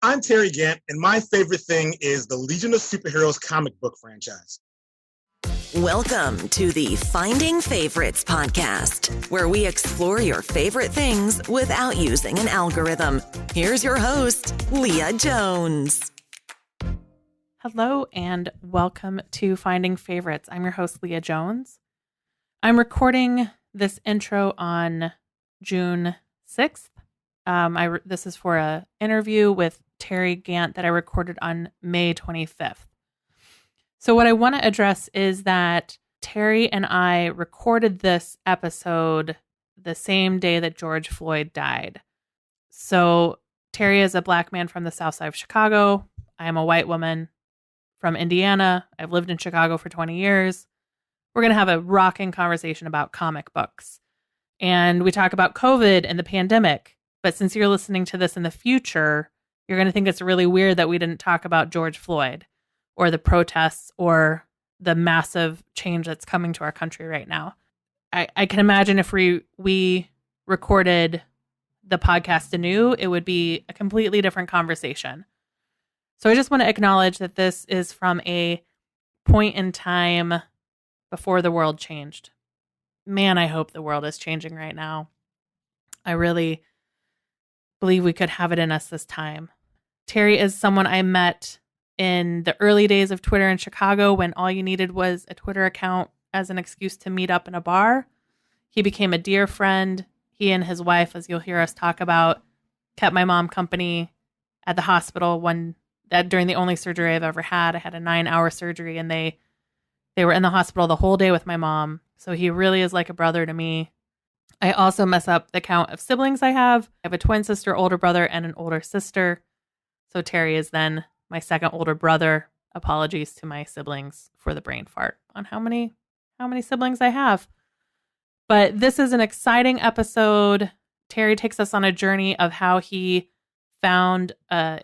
I'm Terry Gant, and my favorite thing is the Legion of Superheroes comic book franchise. Welcome to the Finding Favorites podcast, where we explore your favorite things without using an algorithm. Here's your host, Leah Jones. Hello and welcome to Finding Favorites. I'm your host, Leah Jones. I'm recording this intro on June 6th. This is for an interview with Terry Gant that I recorded on May 25th. So what I want to address is that Terry and I recorded this episode the same day that George Floyd died. So Terry is a black man from the South Side of Chicago. I am a white woman from Indiana. I've lived in Chicago for 20 years. We're going to have a rocking conversation about comic books. And we talk about COVID and the pandemic. But since you're listening to this in the future, you're going to think it's really weird that we didn't talk about George Floyd or the protests or the massive change that's coming to our country right now. I can imagine if we recorded the podcast anew, it would be a completely different conversation. So I just want to acknowledge that this is from a point in time before the world changed. Man, I hope the world is changing right now. I really believe we could have it in us this time. Terry is someone I met in the early days of Twitter in Chicago when all you needed was a Twitter account as an excuse to meet up in a bar. He became a dear friend. He and his wife, as you'll hear us talk about, kept my mom company at the hospital during the only surgery I've ever had. I had a 9-hour surgery and they were in the hospital the whole day with my mom. So he really is like a brother to me. I also mess up the count of siblings I have. I have a twin sister, older brother, and an older sister. So Terry is then my second older brother. Apologies to my siblings for the brain fart on how many siblings I have. But this is an exciting episode. Terry takes us on a journey of how he found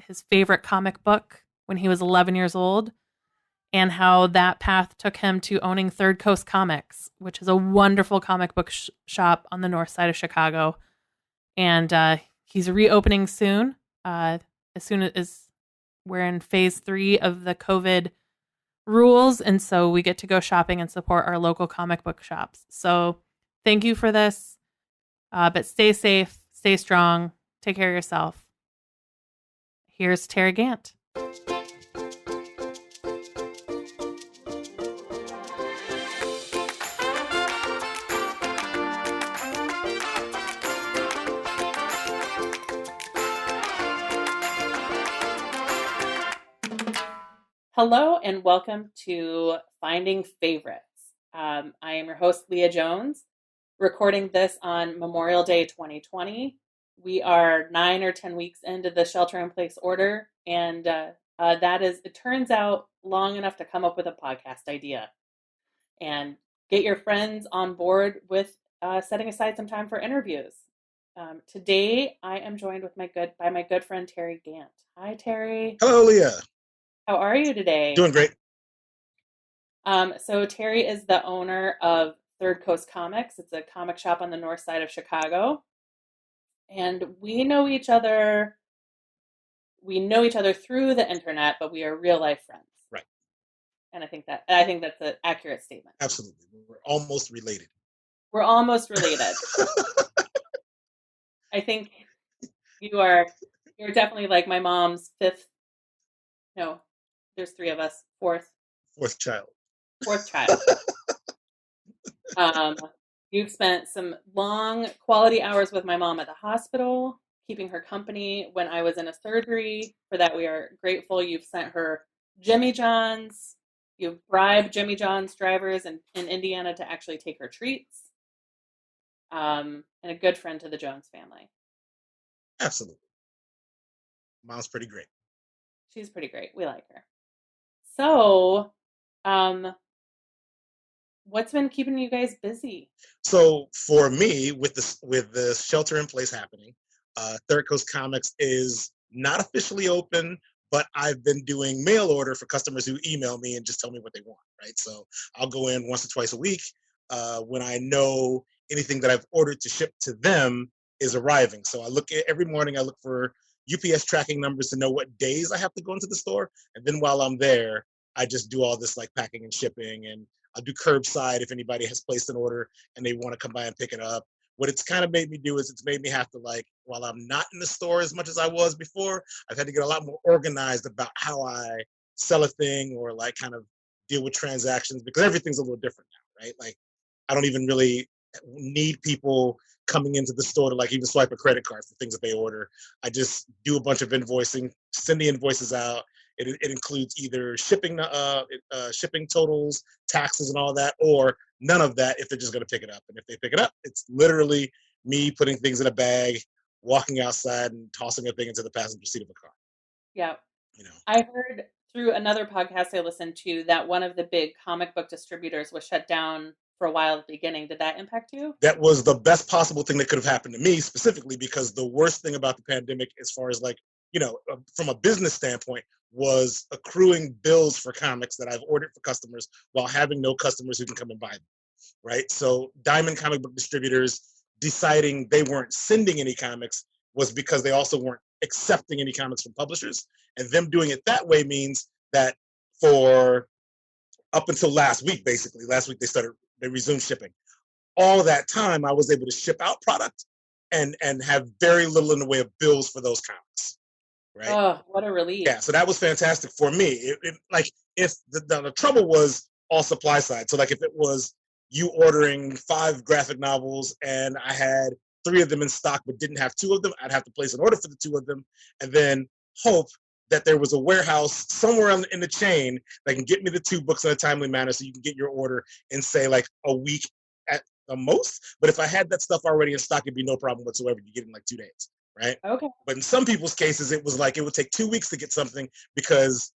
his favorite comic book when he was 11 years old, and how that path took him to owning Third Coast Comics, which is a wonderful comic book shop on the north side of Chicago. And he's reopening soon, as soon as we're in phase 3 of the COVID rules. And so we get to go shopping and support our local comic book shops. So thank you for this. But stay safe, stay strong, take care of yourself. Here's Terry Gant. Hello and welcome to Finding Favorites. I am your host, Leah Jones, recording this on Memorial Day 2020. We are 9 or 10 weeks into the shelter-in-place order, and that is, it turns out, long enough to come up with a podcast idea and get your friends on board with setting aside some time for interviews. Today, I am joined by my good friend Terry Gant. Hi, Terry. Hello, Leah. How are you today? Doing great. So Terry is the owner of Third Coast Comics. It's a comic shop on the north side of Chicago. And we know each other through the internet, but we are real life friends. Right. And I think that's an accurate statement. Absolutely. We're almost related. I think you're definitely like my mom's there's 3 of us, fourth child. You've spent some long quality hours with my mom at the hospital, keeping her company when I was in a surgery. For that, we are grateful. You've sent her Jimmy John's. You've bribed Jimmy John's drivers in Indiana to actually take her treats. And a good friend to the Jones family. Absolutely. Mom's pretty great. She's pretty great. We like her. So, what's been keeping you guys busy? So for me, with the shelter in place happening, Third Coast Comics is not officially open, but I've been doing mail order for customers who email me and just tell me what they want, right? So I'll go in once or twice a week when I know anything that I've ordered to ship to them is arriving. So every morning I look for UPS tracking numbers to know what days I have to go into the store. And then while I'm there, I just do all this like packing and shipping, and I'll do curbside if anybody has placed an order and they want to come by and pick it up. What it's kind of made me do is it's made me have to, like, while I'm not in the store as much as I was before, I've had to get a lot more organized about how I sell a thing or like kind of deal with transactions, because everything's a little different now, right? Like I don't even really need people coming into the store to like even swipe a credit card for things that they order. I just do a bunch of invoicing, send the invoices out. It includes either shipping totals, taxes, and all that, or none of that if they're just going to pick it up. And if they pick it up, it's literally me putting things in a bag, walking outside, and tossing a thing into the passenger seat of a car. Yeah. You know, I heard through another podcast I listened to that one of the big comic book distributors was shut down for a while at the beginning. Did that impact you? that was the best possible thing that could have happened to me specifically, because the worst thing about the pandemic, as far as like, from a business standpoint, was accruing bills for comics that I've ordered for customers while having no customers who can come and buy them. Right. So Diamond comic book distributors deciding they weren't sending any comics was because they also weren't accepting any comics from publishers. And them doing it that way means that for up until last week, basically, last week they resumed shipping. All that time I was able to ship out product and have very little in the way of bills for those comics. Right. Oh, what a relief. Yeah, so that was fantastic for me. Like if the trouble was all supply side. So like if it was you ordering 5 graphic novels and I had 3 of them in stock but didn't have 2 of them, I'd have to place an order for the 2 of them and then hope that there was a warehouse somewhere in the chain that can get me the 2 books in a timely manner so you can get your order in, say, like a week at the most. But if I had that stuff already in stock, it'd be no problem whatsoever. You get it in like 2 days, right? Okay. But in some people's cases, it was like it would take 2 weeks to get something because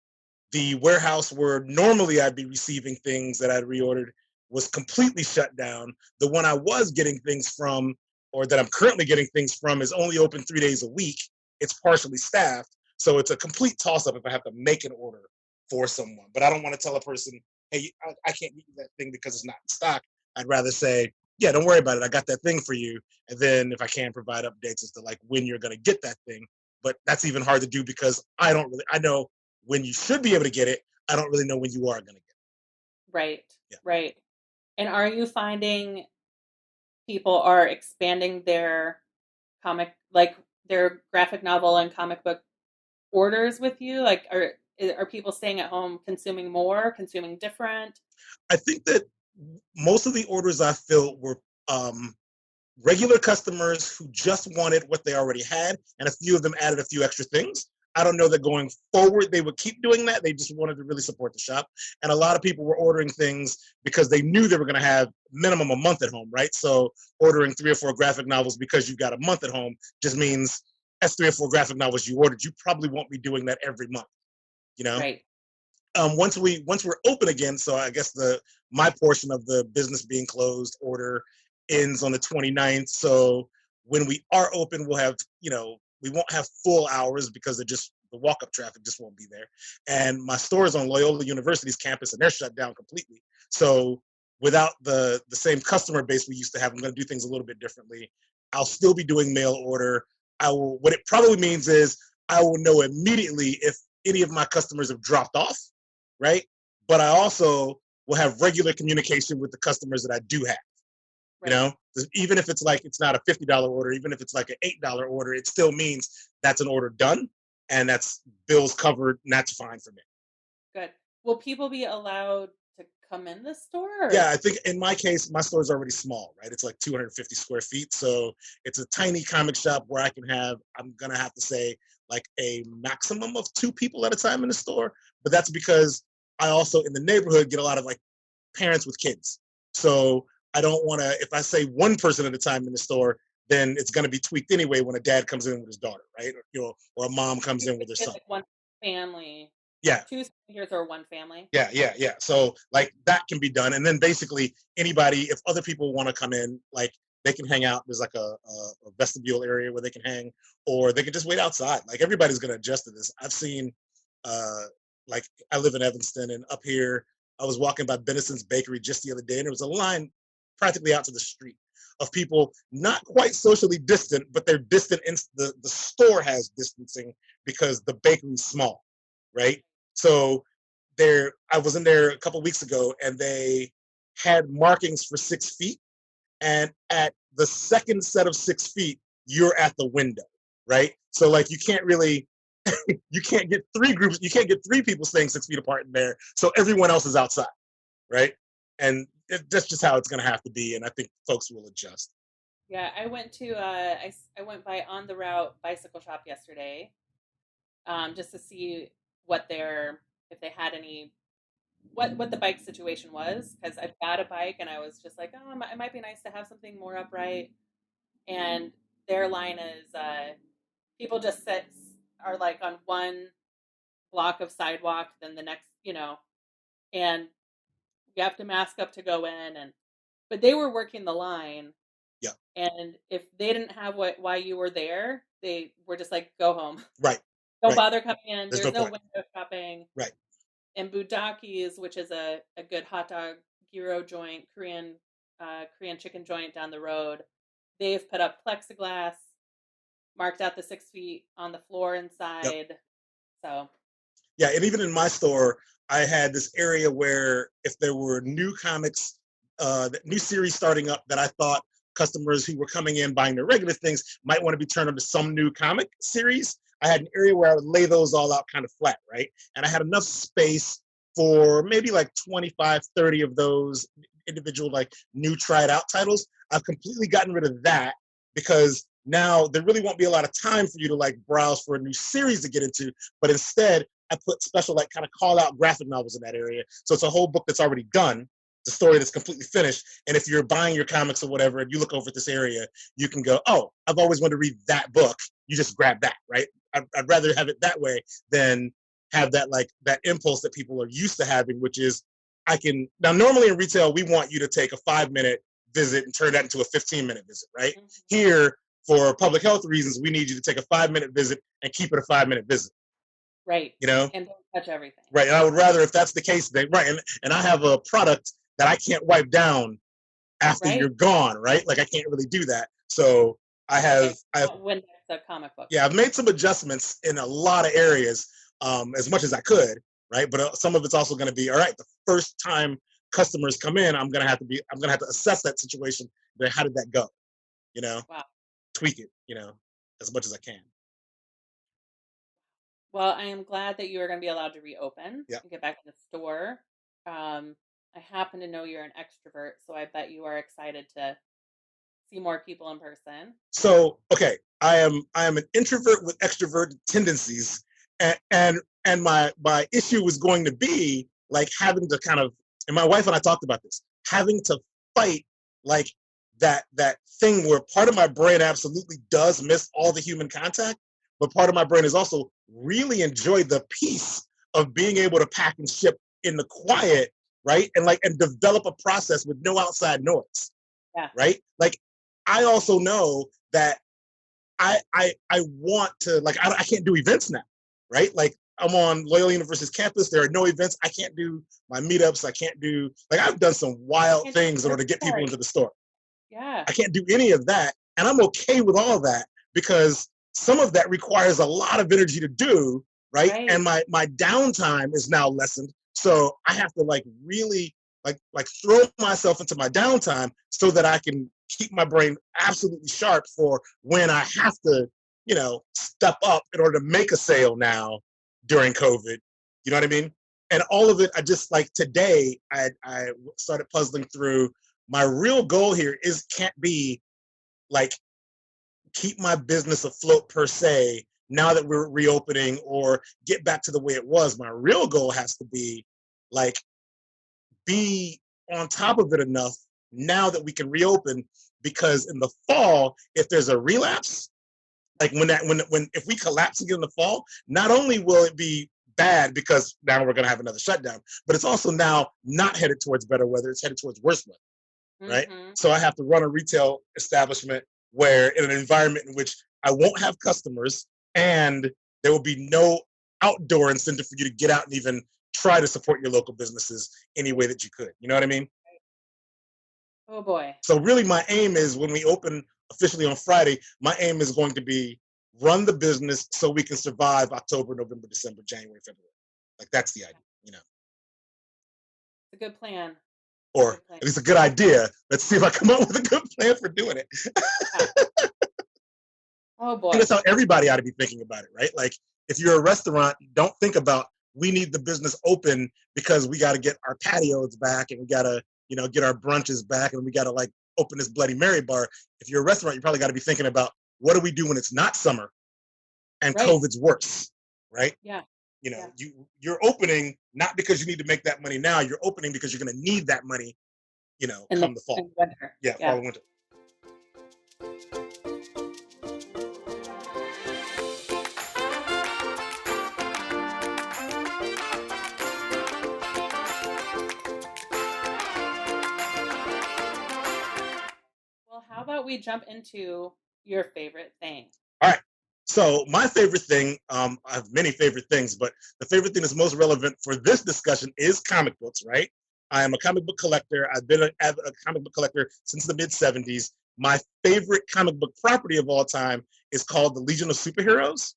the warehouse where normally I'd be receiving things that I'd reordered was completely shut down. The one I was getting things from, or that I'm currently getting things from, is only open 3 days a week. It's partially staffed. So it's a complete toss-up if I have to make an order for someone. But I don't want to tell a person, hey, I can't get you that thing because it's not in stock. I'd rather say, yeah, don't worry about it. I got that thing for you. And then if I can provide updates as to like when you're going to get that thing. But that's even hard to do because I know when you should be able to get it. I don't really know when you are going to get it. Right. Yeah. Right. And are you finding people are expanding their like their graphic novel and comic book orders with you? Like, are people staying at home consuming more, consuming different? I think that most of the orders I filled were regular customers who just wanted what they already had, and a few of them added a few extra things. I don't know that going forward they would keep doing that. They just wanted to really support the shop. And a lot of people were ordering things because they knew they were going to have minimum a month at home, right? So ordering 3 or 4 graphic novels because you got a month at home just means that's 3 or 4 graphic novels you ordered. You probably won't be doing that every month, you know? Right. Once we're open again, so I guess my portion of the business being closed order ends on the 29th. So when we are open, we'll have, we won't have full hours because the walk-up traffic just won't be there. And my store is on Loyola University's campus and they're shut down completely. So without the same customer base we used to have, I'm going to do things a little bit differently. I'll still be doing mail order. What it probably means is I will know immediately if any of my customers have dropped off, right? But I also will have regular communication with the customers that I do have. Right. Even if it's like it's not a $50 order, even if it's like an $8 order, it still means that's an order done and that's bills covered, and that's fine for me. Good. Will people be allowed to come in the store? Or? Yeah, I think in my case, my store is already small, right? It's like 250 square feet. So it's a tiny comic shop where I'm going to have to say like a maximum of 2 people at a time in the store. But that's because I also in the neighborhood get a lot of like parents with kids. So I don't want to, if I say 1 person at a time in the store, then it's going to be tweaked anyway when a dad comes in with his daughter, right? Or a mom comes in with her son. Like 1 family. Yeah. 2 seniors or 1 family. Yeah. So like that can be done. And then basically anybody, if other people want to come in, like they can hang out. There's like a vestibule area where they can hang, or they can just wait outside. Like everybody's going to adjust to this. I've seen, like I live in Evanston, and up here, I was walking by Benison's Bakery just the other day and there was a line practically out to the street of people not quite socially distant, but they're distant. The store has distancing because the bakery's small, right? So I was in there a couple of weeks ago, and they had markings for 6 feet, and at the second set of 6 feet, you're at the window, right? So like you can't really, you can't get three groups, you can't get three people staying 6 feet apart in there. So everyone else is outside, right? And that's just how it's going to have to be. And I think folks will adjust. Yeah, I went to I went by On the Route bicycle shop yesterday, just to see what if they had any what the bike situation was, because I've got a bike and I was just like, oh, it might be nice to have something more upright. And their line is people just are like on one block of sidewalk, then the next, and you have to mask up to go in, but they were working the line. Yeah. And if they didn't have why you were there, they were just like, go home. Right. Don't bother coming in. There's no point. window shopping. Right. And Budaki's, which is a good hot dog gyro joint, Korean chicken joint down the road, they've put up plexiglass, marked out the 6 feet on the floor inside. Yep. So. Yeah, and even in my store, I had this area where if there were new comics, new series starting up that I thought customers who were coming in buying their regular things might want to be turned into some new comic series, I had an area where I would lay those all out kind of flat, right? And I had enough space for maybe like 25, 30 of those individual like new tried out titles. I've completely gotten rid of that because now there really won't be a lot of time for you to like browse for a new series to get into, but instead I put special like kind of call out graphic novels in that area. So it's a whole book that's already done, the story that's completely finished. And if you're buying your comics or whatever, and you look over at this area, you can go, oh, I've always wanted to read that book. You just grab that, right? I'd rather have it that way than have that like that impulse that people are used to having, which is now normally in retail, we want you to take a 5-minute visit and turn that into a 15-minute visit, right? Mm-hmm. Here, for public health reasons, we need you to take a 5-minute visit and keep it a 5-minute visit. Right. You know? And don't touch everything. Right. And I would rather, if that's the case, and I have a product that I can't wipe down after you're gone, right? Like I can't really do that. So I've the comic book. Yeah, I've made some adjustments in a lot of areas, as much as I could, right? But some of it's also going to be, all right, the first time customers come in, I'm going to have to assess that situation. How did that go? Wow. Tweak it, as much as I can. Well, I am glad that you are going to be allowed to reopen and get back in the store. I happen to know you're an extrovert, so I bet you are excited to see more people in person. So, okay, I am an introvert with extrovert tendencies, and my issue was going to be like having to kind of, and my wife and I talked about this, having to fight like that thing where part of my brain absolutely does miss all the human contact, but part of my brain is also really enjoyed the peace of being able to pack and ship in the quiet, right? And develop a process with no outside noise. Yeah. Right? Like I also know that I want to, like, I can't do events now, right? Like I'm on Loyola University's campus. There are no events. I can't do my meetups. I can't do, like, I've done some wild things in order to get people into the store. Yeah. I can't do any of that. And I'm okay with all that because some of that requires a lot of energy to do, right? And my downtime is now lessened. So I have to like really like throw myself into my downtime so that I can keep my brain absolutely sharp for when I have to, step up in order to make a sale now during COVID. You know what I mean? And all of it, I just like today, I started puzzling through my real goal here can't be like keep my business afloat per se now that we're reopening or get back to the way it was. My real goal has to be like be on top of it enough now that we can reopen, because in the fall, if there's a relapse, like when if we collapse again in the fall, not only will it be bad because now we're going to have another shutdown, but it's also now not headed towards better weather, it's headed towards worse weather, right? Mm-hmm. So I have to run a retail establishment where in an environment in which I won't have customers and there will be no outdoor incentive for you to get out and even try to support your local businesses any way that you could. You know what I mean? Oh boy. So really my aim is when we open officially on Friday, my aim is going to be run the business so we can survive October, November, December, January, February. Like that's the idea, you know. It's a good plan. Or at least a good idea. Let's see if I come up with a good plan for doing it. Yeah. Oh boy. And that's how everybody ought to be thinking about it, right? Like if you're a restaurant, don't think about we need the business open because we got to get our patios back and we got to, you know, get our brunches back and we got to like open this Bloody Mary bar. If you're a restaurant, you probably got to be thinking about what do we do when it's not summer and Right. COVID's worse, right? Yeah. You know, Yeah. you're opening not because you need to make that money now. You're opening because you're going to need that money, you know, And come the fall. winter. Yeah, fall and winter. Well, how about we jump into your favorite thing? All right. So my favorite thing, I have many favorite things, but the favorite thing that's most relevant for this discussion is comic books, right? I am a comic book collector. I've been a comic book collector since the mid-'70s. My favorite comic book property of all time is called the Legion of Superheroes.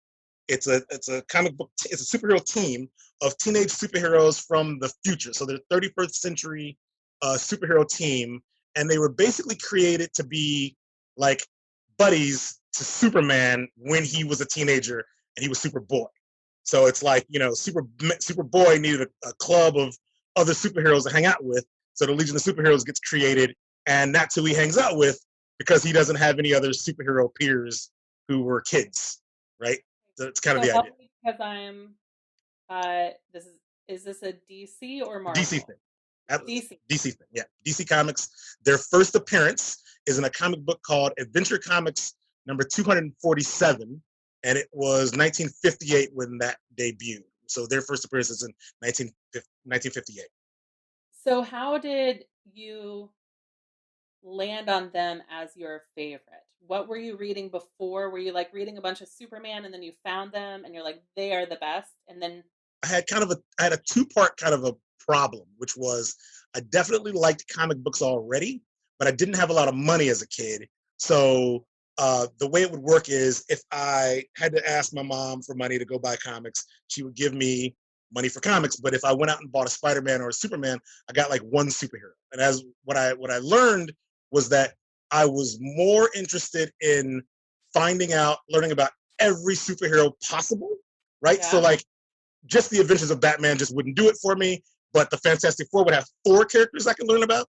It's a comic book, it's a superhero team of teenage superheroes from the future. So they're 31st century superhero team, and they were basically created to be like buddies to Superman when he was a teenager and he was Superboy. So it's like, you know, Superboy needed a club of other superheroes to hang out with. So the Legion of Superheroes gets created, and that's who he hangs out with because he doesn't have any other superhero peers who were kids, right? So it's kind of the idea. Because I'm, is this a DC or Marvel? DC thing. DC thing, yeah. DC Comics. Their first appearance is in a comic book called Adventure Comics number 247, and it was 1958 when that debuted. So their first appearance is in 1958. So how did you land on them as your favorite? What were you reading before? Were you like reading a bunch of Superman and then you found them and you're like, they are the best? And then I had a two-part kind of a problem, which was I definitely liked comic books already, but I didn't have a lot of money as a kid. So the way it would work is if I had to ask my mom for money to go buy comics, she would give me money for comics. But if I went out and bought a Spider-Man or a Superman, I got like one superhero. And as what I learned was that I was more interested in learning about every superhero possible, right? Yeah. So like just the Adventures of Batman just wouldn't do it for me, but the Fantastic Four would have 4 characters I can learn about,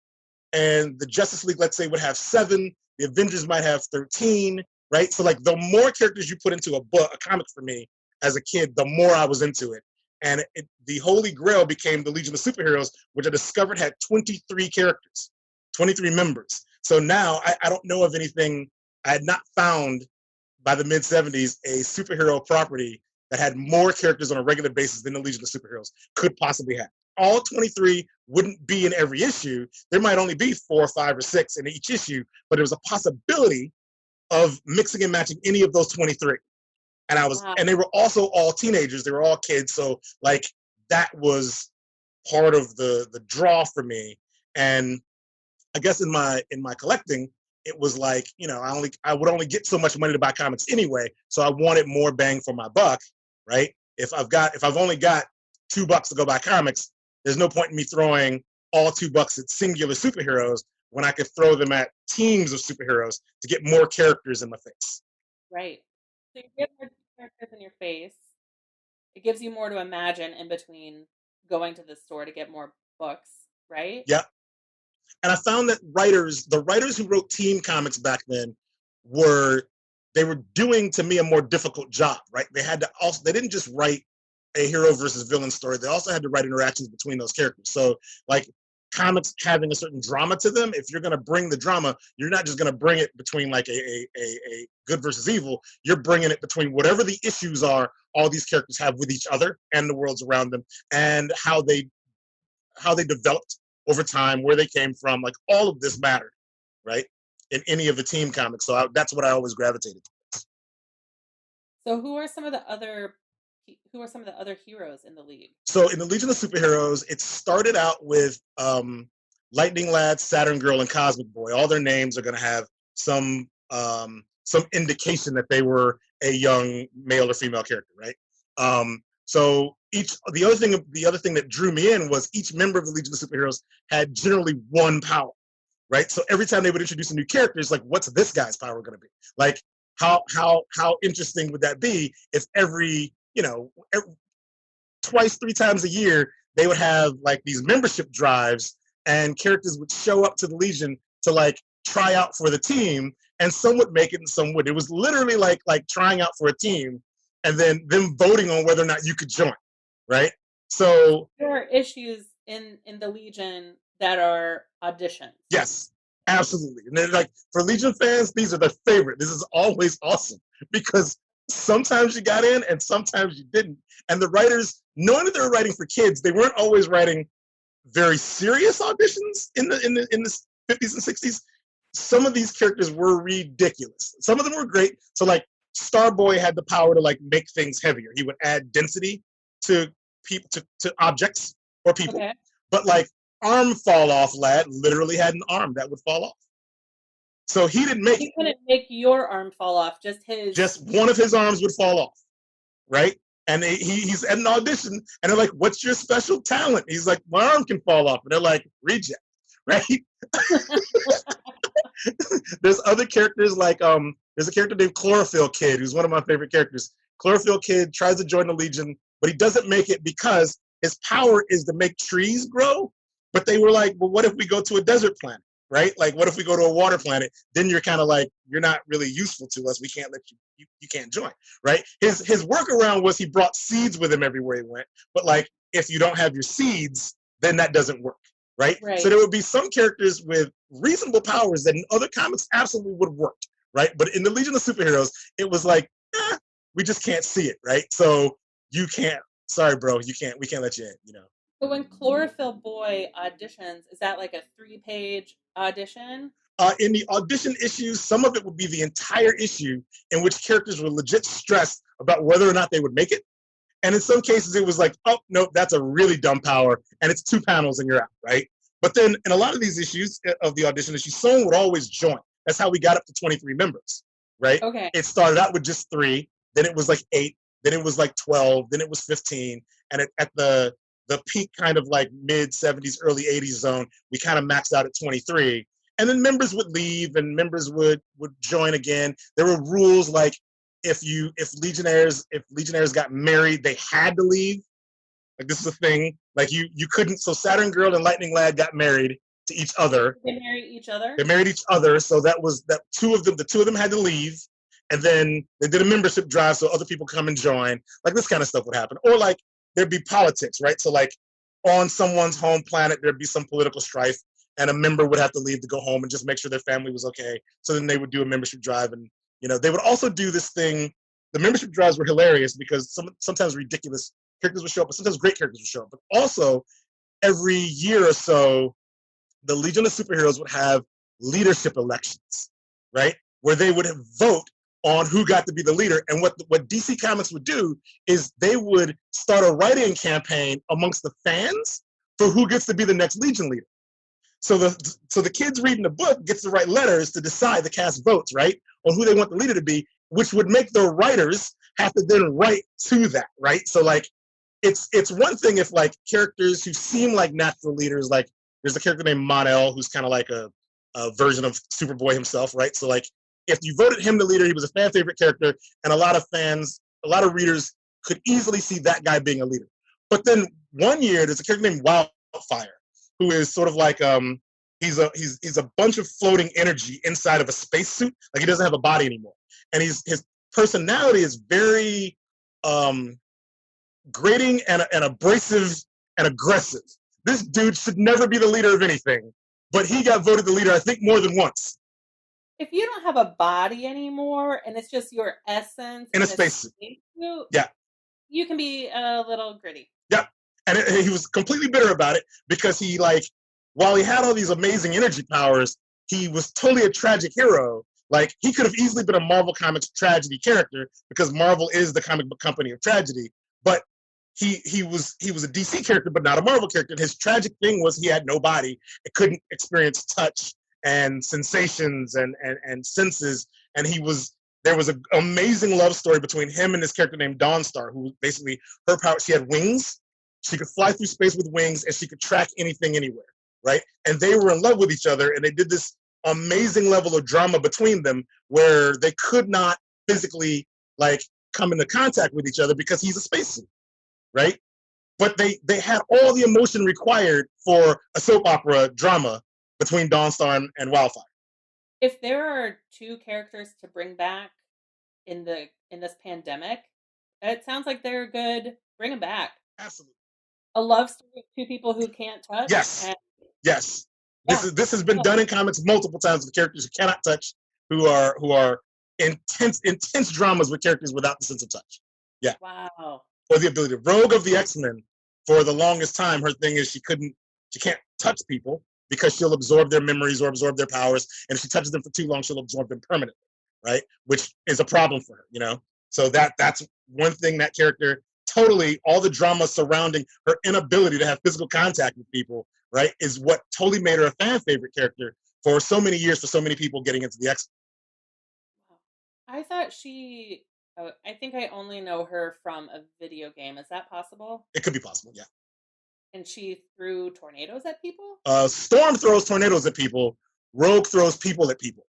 and the Justice League, let's say, would have 7. The Avengers might have 13, right? So like the more characters you put into a comic for me as a kid, the more I was into it. And the Holy Grail became the Legion of Superheroes, which I discovered had 23 characters, 23 members. So now I don't know of anything, I had not found by the mid-'70s a superhero property that had more characters on a regular basis than the Legion of Superheroes could possibly have. All 23 wouldn't be in every issue. There might only be 4 or 5 or 6 in each issue, but there was a possibility of mixing and matching any of those 23. And and they were also all teenagers. They were all kids. So like that was part of the draw for me. And I guess in my collecting, it was like, you know, I would only get so much money to buy comics anyway. So I wanted more bang for my buck, right? If I've only got $2 to go buy comics, there's no point in me throwing all $2 at singular superheroes when I could throw them at teams of superheroes to get more characters in my face. Right. So you get more characters in your face. It gives you more to imagine in between going to the store to get more books, right? Yeah. And I found that the writers who wrote team comics back then were doing to me a more difficult job, right? They didn't just write a hero versus villain story. They also had to write interactions between those characters. So like comics having a certain drama to them, if you're going to bring the drama, you're not just going to bring it between like a good versus evil. You're bringing it between whatever the issues are all these characters have with each other and the worlds around them, and how they developed over time, where they came from. Like all of this mattered, right? In any of the team comics. So that's what I always gravitated towards. So who are some of the other heroes in the league? So in the Legion of Superheroes, it started out with Lightning Lad, Saturn Girl, and Cosmic Boy, all their names are going to have some indication that they were a young male or female character, right? So the other thing that drew me in was each member of the Legion of Superheroes had generally one power, right? So every time they would introduce a new character, it's like, what's this guy's power going to be? Like, how interesting would that be if twice, 3 times a year, they would have like these membership drives and characters would show up to the Legion to like try out for the team, and some would make it and some would. It was literally like trying out for a team and then them voting on whether or not you could join, right? So there are issues in the Legion that are auditions. Yes, absolutely. And they're like, for Legion fans, these are their favorite. This is always awesome because sometimes you got in and sometimes you didn't. And the writers, knowing that they were writing for kids, they weren't always writing very serious auditions in the 50s and 60s. Some of these characters were ridiculous. Some of them were great. So like Starboy had the power to like make things heavier. He would add density to people, to objects or people. Okay. But like Arm Fall Off Lad literally had an arm that would fall off. So he didn't make. He couldn't make your arm fall off. Just his. Just one of his arms would fall off, right? And he's at an audition, and they're like, "What's your special talent?" He's like, "My arm can fall off," and they're like, "Reject," right? There's other characters like there's a character named Chlorophyll Kid, who's one of my favorite characters. Chlorophyll Kid tries to join the Legion, but he doesn't make it because his power is to make trees grow. But they were like, well, what if we go to a desert planet, right? Like, what if we go to a water planet? Then you're kind of like, you're not really useful to us. We can't let you can't join, right? His workaround was he brought seeds with him everywhere he went. But like, if you don't have your seeds, then that doesn't work, right? So there would be some characters with reasonable powers that in other comics absolutely would have worked, right? But in the Legion of Superheroes, it was like, we just can't see it, right? So you can't. Sorry, bro, you can't. We can't let you in, you know. So when Chlorophyll Boy auditions, is that like a 3-page audition? In the audition issues, some of it would be the entire issue in which characters were legit stressed about whether or not they would make it. And in some cases, it was like, oh, no, that's a really dumb power. And it's 2 panels and you're out, right? But then in a lot of these issues of the audition issues, someone would always join. That's how we got up to 23 members, right? Okay. It started out with just 3. Then it was like 8. Then it was like 12. Then it was 15. And at the peak kind of like mid 70s, early 80s zone, we kind of maxed out at 23. And then members would leave and members would join again. There were rules like if Legionnaires got married, they had to leave. Like this is a thing. Like you couldn't. So Saturn Girl and Lightning Lad got married to each other. They married each other? They married each other. So that was that the two of them had to leave. And then they did a membership drive so other people come and join. Like this kind of stuff would happen. Or like there'd be politics, right? So like on someone's home planet, there'd be some political strife and a member would have to leave to go home and just make sure their family was okay. So then they would do a membership drive. And, they would also do this thing. The membership drives were hilarious because sometimes ridiculous characters would show up, but sometimes great characters would show up. But also every year or so, the Legion of Superheroes would have leadership elections, right? Where they would vote on who got to be the leader. And what DC Comics would do is they would start a write-in campaign amongst the fans for who gets to be the next Legion leader. So the kids reading the book gets to write letters to decide the cast votes, right, on who they want the leader to be, which would make the writers have to then write to that, right? So like it's one thing if like characters who seem like natural leaders, like there's a character named Mon-El who's kind of like a version of Superboy himself, right? So like if you voted him the leader, he was a fan favorite character, and a lot of readers could easily see that guy being a leader. But then one year, there's a character named Wildfire, who is sort of like he's a bunch of floating energy inside of a spacesuit. Like he doesn't have a body anymore, and his personality is very grating and abrasive and aggressive. This dude should never be the leader of anything, but he got voted the leader, I think, more than once. If you don't have a body anymore and it's just your essence in a spacesuit, yeah, you can be a little gritty. Yeah, and he was completely bitter about it because he while he had all these amazing energy powers, he was totally a tragic hero. Like he could have easily been a Marvel Comics tragedy character because Marvel is the comic book company of tragedy. But he was a DC character, but not a Marvel character. And his tragic thing was he had no body. It couldn't experience touch and sensations and senses. And there was an amazing love story between him and this character named Dawnstar, who basically her power, she had wings. She could fly through space with wings, and she could track anything anywhere, right? And they were in love with each other, and they did this amazing level of drama between them where they could not physically like come into contact with each other because he's a spacesuit, right? But they had all the emotion required for a soap opera drama between Dawnstar and Wildfire. If there are two characters to bring back in this pandemic, it sounds like they're good. Bring them back. Absolutely. A love story of two people who can't touch. Yes. Yes. Yeah. This has been done in comics multiple times with characters who cannot touch, who are intense dramas with characters without the sense of touch. Yeah. Wow. Or the ability. Rogue of the X-Men, for the longest time, her thing is she can't touch people because she'll absorb their memories or absorb their powers, and if she touches them for too long, she'll absorb them permanently, right? Which is a problem for her, you know. So that's one thing that character. Totally, all the drama surrounding her inability to have physical contact with people, right, is what totally made her a fan favorite character for so many years, for so many people getting into the X-Men. I thought I think I only know her from a video game. Is that possible? It could be possible, yeah. And she threw tornadoes at people? Storm throws tornadoes at people. Rogue throws people at people.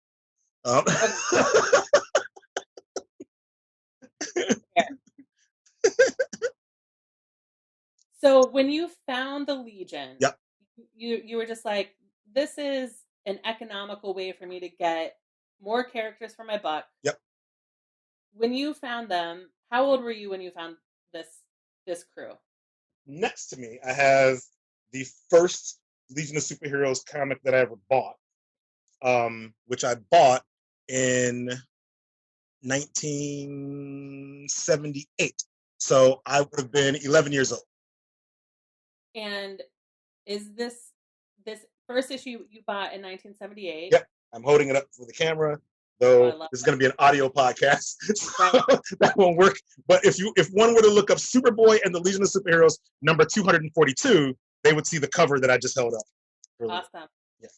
So when you found the Legion, yep. you were just like, this is an economical way for me to get more characters for my buck. Yep. When you found them, how old were you when you found this crew? Next to me, I have the first Legion of Superheroes comic that I ever bought, which I bought in 1978. So I would have been 11 years old. And is this first issue you bought in 1978? Yep. I'm holding it up for the camera, though this is going to be an audio podcast, so that won't work. But if one were to look up Superboy and the Legion of Superheroes number 242, they would see the cover that I just held up. Awesome. Yeah.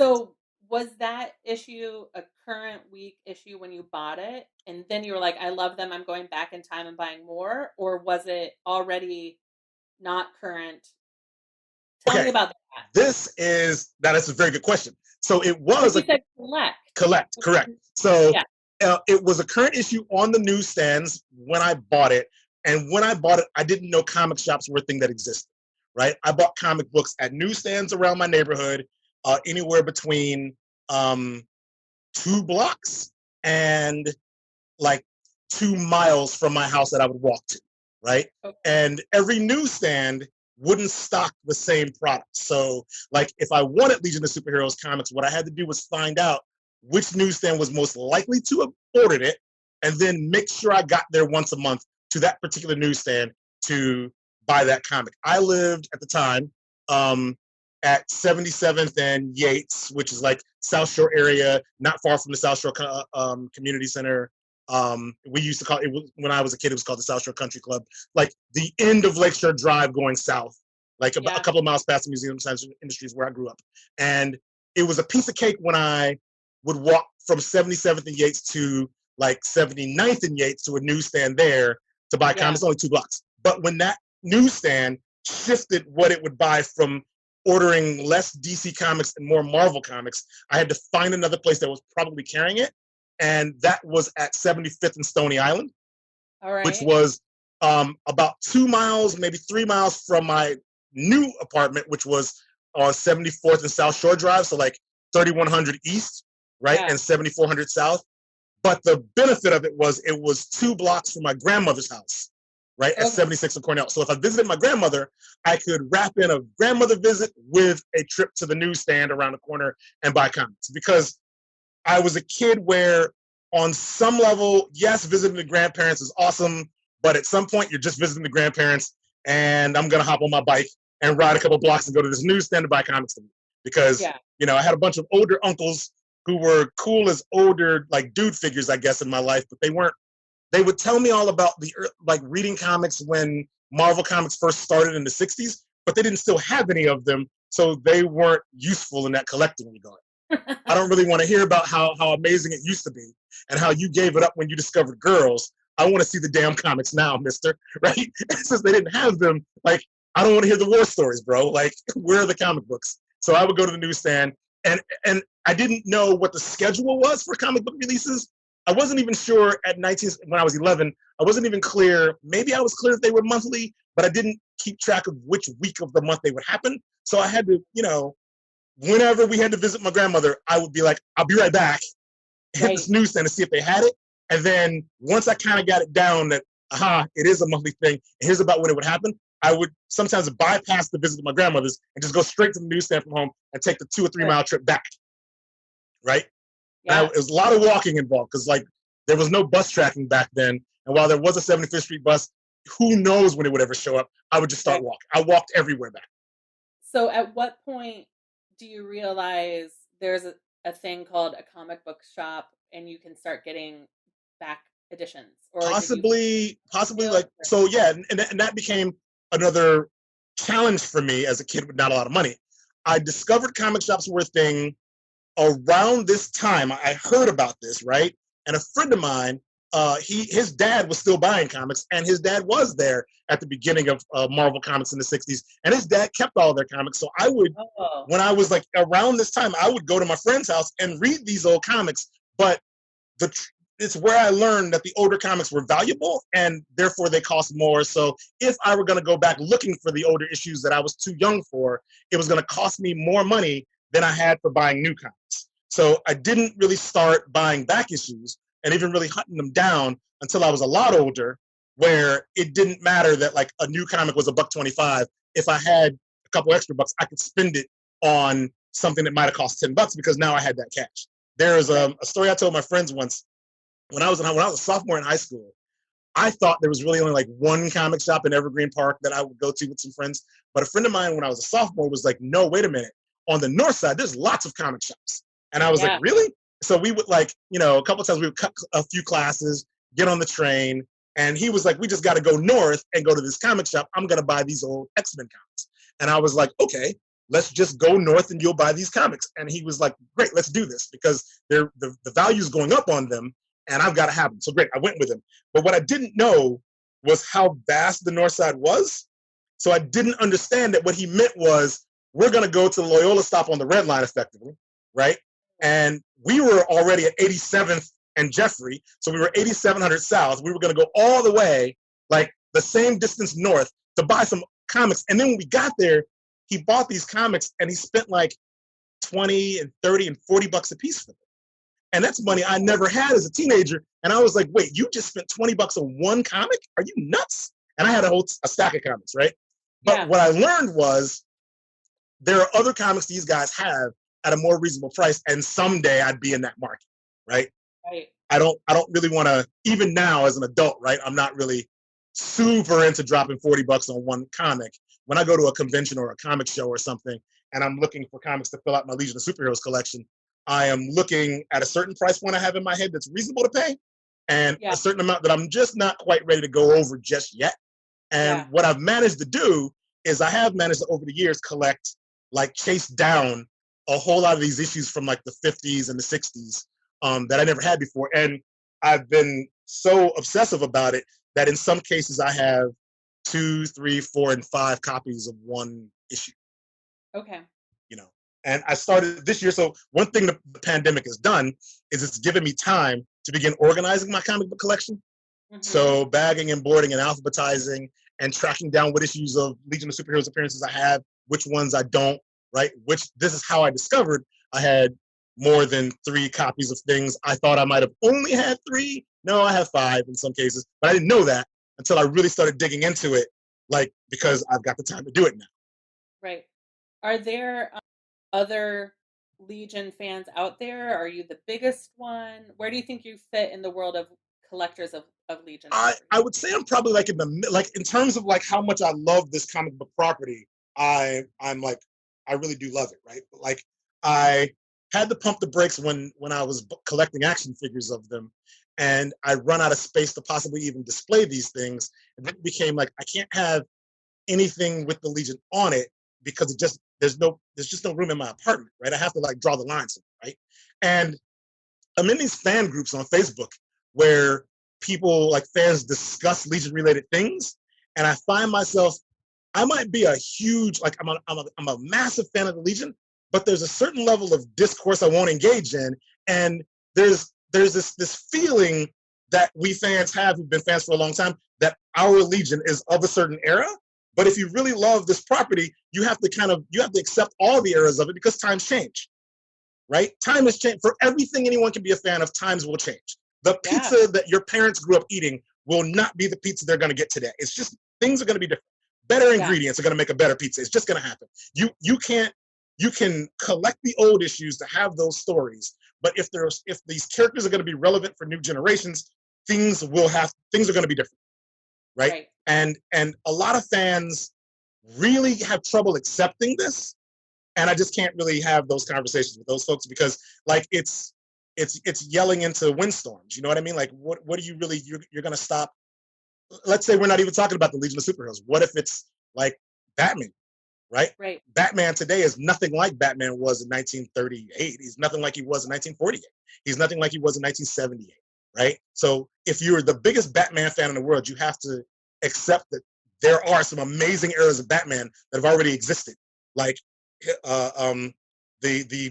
So was that issue a current week issue when you bought it, and then you were like, I love them, I'm going back in time and buying more, or was it already not current? Tell me about that. That is a very good question. So it was you said collect, correct. So it was a current issue on the newsstands when I bought it. And when I bought it, I didn't know comic shops were a thing that existed, right? I bought comic books at newsstands around my neighborhood, anywhere between 2 blocks and like 2 miles from my house that I would walk to, right? Okay. And every newsstand wouldn't stock the same product. So like if I wanted Legion of Superheroes comics, what I had to do was find out which newsstand was most likely to have ordered it, and then make sure I got there once a month to that particular newsstand to buy that comic. I lived at the time at 77th and Yates, which is like South Shore area, not far from the South Shore Community Center. We used to call it, when I was a kid, it was called the South Shore Country Club, like the end of Lakeshore Drive going south, like a couple of miles past the Museum of Science and Industries where I grew up. And it was a piece of cake when I would walk from 77th and Yates to like 79th and Yates to a newsstand there to buy comics, only 2 blocks. But when that newsstand shifted what it would buy from ordering less DC comics and more Marvel comics, I had to find another place that was probably carrying it. And that was at 75th and Stony Island, which was about 2 miles, maybe 3 miles from my new apartment, which was on 74th and South Shore Drive, so like 3100 East, right, and 7400 South. But the benefit of it was 2 blocks from my grandmother's house, right, at 76 and Cornell. So if I visited my grandmother, I could wrap in a grandmother visit with a trip to the newsstand around the corner and buy comics. Because I was a kid where, on some level, yes, visiting the grandparents is awesome, but at some point you're just visiting the grandparents, and I'm gonna hop on my bike and ride a couple blocks and go to this newsstand to buy comics to me. Because you know, I had a bunch of older uncles who were cool as older like dude figures, I guess, in my life, but they weren't. They would tell me all about the like reading comics when Marvel Comics first started in the 60s, but they didn't still have any of them, so they weren't useful in that collecting regard. I don't really want to hear about how amazing it used to be and how you gave it up when you discovered girls. I want to see the damn comics now, mister, right? Since they didn't have them, like, I don't want to hear the war stories, bro. Like, where are the comic books? So I would go to the newsstand, and I didn't know what the schedule was for comic book releases. I wasn't even sure when I was 11, I wasn't even clear. Maybe I was clear that they were monthly, but I didn't keep track of which week of the month they would happen. So I had to, whenever we had to visit my grandmother, I would be like, I'll be right back, hit this newsstand to see if they had it. And then once I kind of got it down that, it is a monthly thing, and here's about when it would happen, I would sometimes bypass the visit to my grandmother's and just go straight to the newsstand from home and take the 2 or 3 mile trip back. Right? Yeah. Now, it was a lot of walking involved because, like, there was no bus tracking back then. And while there was a 75th Street bus, who knows when it would ever show up? I would just start walking. I walked everywhere back. So at what point do you realize there's a thing called a comic book shop and you can start getting back editions? Or possibly like, so yeah, and that became another challenge for me as a kid with not a lot of money. I discovered comic shops were a thing around this time. I heard about this, right? And a friend of mine, his dad was still buying comics, and his dad was there at the beginning of Marvel Comics in the 60s, and his dad kept all their comics. So I would, when I was like around this time, I would go to my friend's house and read these old comics, but it's where I learned that the older comics were valuable, and therefore they cost more. So if I were going to go back looking for the older issues that I was too young for, it was going to cost me more money than I had for buying new comics. So I didn't really start buying back issues and even really hunting them down until I was a lot older, where it didn't matter that like a new comic was $1.25. If I had a couple extra bucks, I could spend it on something that might have cost $10 because now I had that cash. There is a story I told my friends once. When I was a sophomore in high school, I thought there was really only like one comic shop in Evergreen Park that I would go to with some friends. But a friend of mine, when I was a sophomore, was like, no, wait a minute. On the north side, there's lots of comic shops. And I was like, really? So we would like, a couple of times we would cut a few classes, get on the train. And he was like, we just got to go north and go to this comic shop. I'm going to buy these old X-Men comics. And I was like, okay, let's just go north and you'll buy these comics. And he was like, great, let's do this because the value's going up on them and I've got to have them. So great, I went with him. But what I didn't know was how vast the north side was. So I didn't understand that what he meant was we're going to go to the Loyola stop on the Red Line effectively, right? And we were already at 87th and Jeffrey, so we were 8700 South. We were going to go all the way, like the same distance north to buy some comics. And then when we got there, he bought these comics and he spent like 20 and 30 and 40 bucks a piece for them. And that's money I never had as a teenager. And I was like, wait, you just spent 20 bucks on one comic? Are you nuts? And I had a stack of comics, right? But what I learned was there are other comics these guys have at a more reasonable price, and someday I'd be in that market, right? Right. I don't really want to, even now as an adult, right? I'm not really super into dropping 40 bucks on one comic. When I go to a convention or a comic show or something, and I'm looking for comics to fill out my Legion of Superheroes collection, I am looking at a certain price point I have in my head that's reasonable to pay, and a certain amount that I'm just not quite ready to go over just yet. And what I've managed to do is I have managed to, over the years, chase down a whole lot of these issues from like the 50s and the 60s that I never had before. And I've been so obsessive about it that in some cases I have 2, 3, 4, and 5 copies of one issue. Okay. And I started this year. So one thing the pandemic has done is it's given me time to begin organizing my comic book collection. Mm-hmm. So bagging and boarding and alphabetizing and tracking down what issues of Legion of Superheroes appearances I have, which ones I don't, right? This is how I discovered I had more than 3 copies of things. I thought I might have only had 3. No, I have 5 in some cases, but I didn't know that until I really started digging into it, because I've got the time to do it now. Right. Are there other Legion fans out there? Are you the biggest one? Where do you think you fit in the world of collectors of Legion? I would say I'm probably in terms of how much I love this comic book property. I really do love it, right? I had to pump the brakes when I was collecting action figures of them, and I run out of space to possibly even display these things. And then it became like, I can't have anything with the Legion on it because there's just no room in my apartment, right? I have to like draw the line somewhere, right? And I'm in these fan groups on Facebook where people, like fans, discuss Legion related things, and I find myself, I might be a huge, like I'm a massive fan of the Legion, but there's a certain level of discourse I won't engage in, and there's this feeling that we fans have who've been fans for a long time that our Legion is of a certain era. But if you really love this property, you have to accept all the eras of it because times change, right? Time has changed. For everything anyone can be a fan of, times will change. The pizza that your parents grew up eating will not be the pizza they're going to get today. It's just, things are going to be different. Better ingredients are going to make a better pizza. It's just going to happen. You can collect the old issues to have those stories, but if these characters are going to be relevant for new generations, things are going to be different, right? And a lot of fans really have trouble accepting this, and I just can't really have those conversations with those folks because, like, it's yelling into windstorms. You know what I mean? Like, what do you really, you're going to stop? Let's say we're not even talking about the Legion of Superheroes. What if it's like Batman, right? Right. Batman today is nothing like Batman was in 1938. He's nothing like he was in 1948. He's nothing like he was in 1978, right? So if you're the biggest Batman fan in the world, you have to accept that there are some amazing eras of Batman that have already existed, like the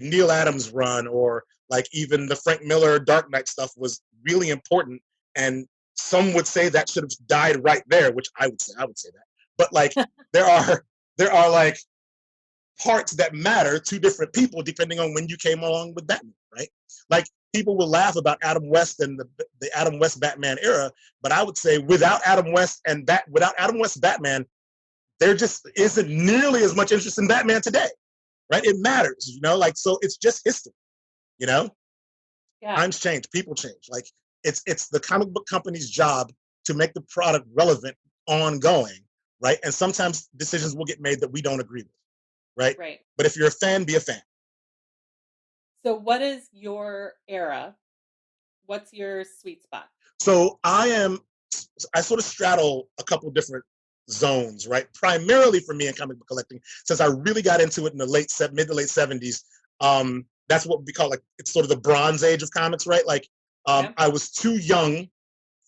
Neil Adams run, or like even the Frank Miller Dark Knight stuff was really important, and some would say that should have died right there, which I would say that. But like there are like parts that matter to different people depending on when you came along with Batman, right? Like people will laugh about Adam West and the Adam West Batman era, but I would say without Adam West Batman, there just isn't nearly as much interest in Batman today, right? It matters, you know, like, so it's just history, you know? Yeah. Times change, people change. Like it's the comic book company's job to make the product relevant, ongoing, right? And sometimes decisions will get made that we don't agree with, right? Right. But if you're a fan, be a fan. So what is your era? What's your sweet spot? So I sort of straddle a couple different zones, right? Primarily for me in comic book collecting, since I really got into it in the mid to late 70s. That's what we call, like, it's sort of the Bronze Age of comics, right? Like, I was too young